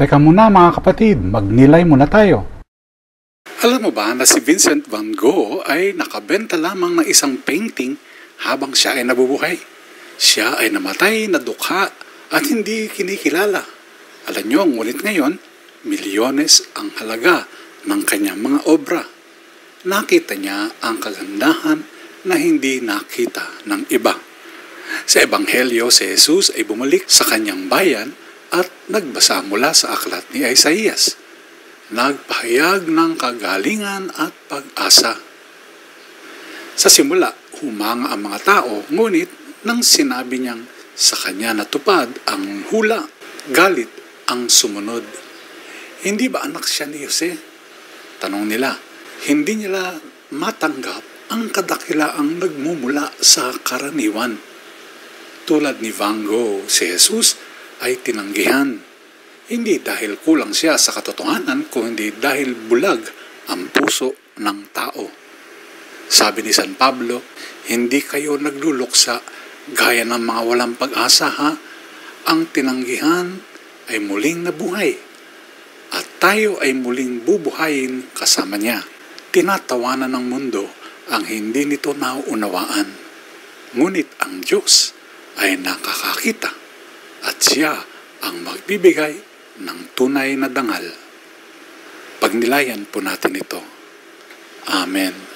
Teka muna mga kapatid, magnilay muna tayo. Alam mo ba na si Vincent van Gogh ay nakabenta lamang ng isang painting habang siya ay nabubuhay? Siya ay namatay na dukha at hindi kinikilala. Alam nyo, ngunit ngayon, milyones ang halaga ng kanyang mga obra. Nakita niya ang kagandahan na hindi nakita ng iba. Sa Ebanghelyo, si Jesus ay bumalik sa kanyang bayan at nagbasa mula sa aklat ni Isaías. Nagpahayag ng kagalingan at pag-asa. Sa simula, humanga ang mga tao, ngunit nang sinabi niyang sa kanya natupad ang hula, galit ang sumunod. Hindi ba anak siya ni Jose? Tanong nila, hindi nila matanggap ang kadakilaang nagmumula sa karaniwan. Tulad ni Van Gogh, si Jesus ay tinanggihan. Hindi dahil kulang siya sa katotohanan, kundi dahil bulag ang puso ng tao. Sabi ni San Pablo, hindi kayo nagluluksa gaya ng mga walang pag-asa ha. Ang tinanggihan ay muling nabuhay at tayo ay muling bubuhayin kasama niya. Tinatawanan ng mundo ang hindi nito nauunawaan. Ngunit ang Diyos ay nakakakita at siya ang magbibigay ng tunay na dangal. Pagnilayan po natin ito. Amen.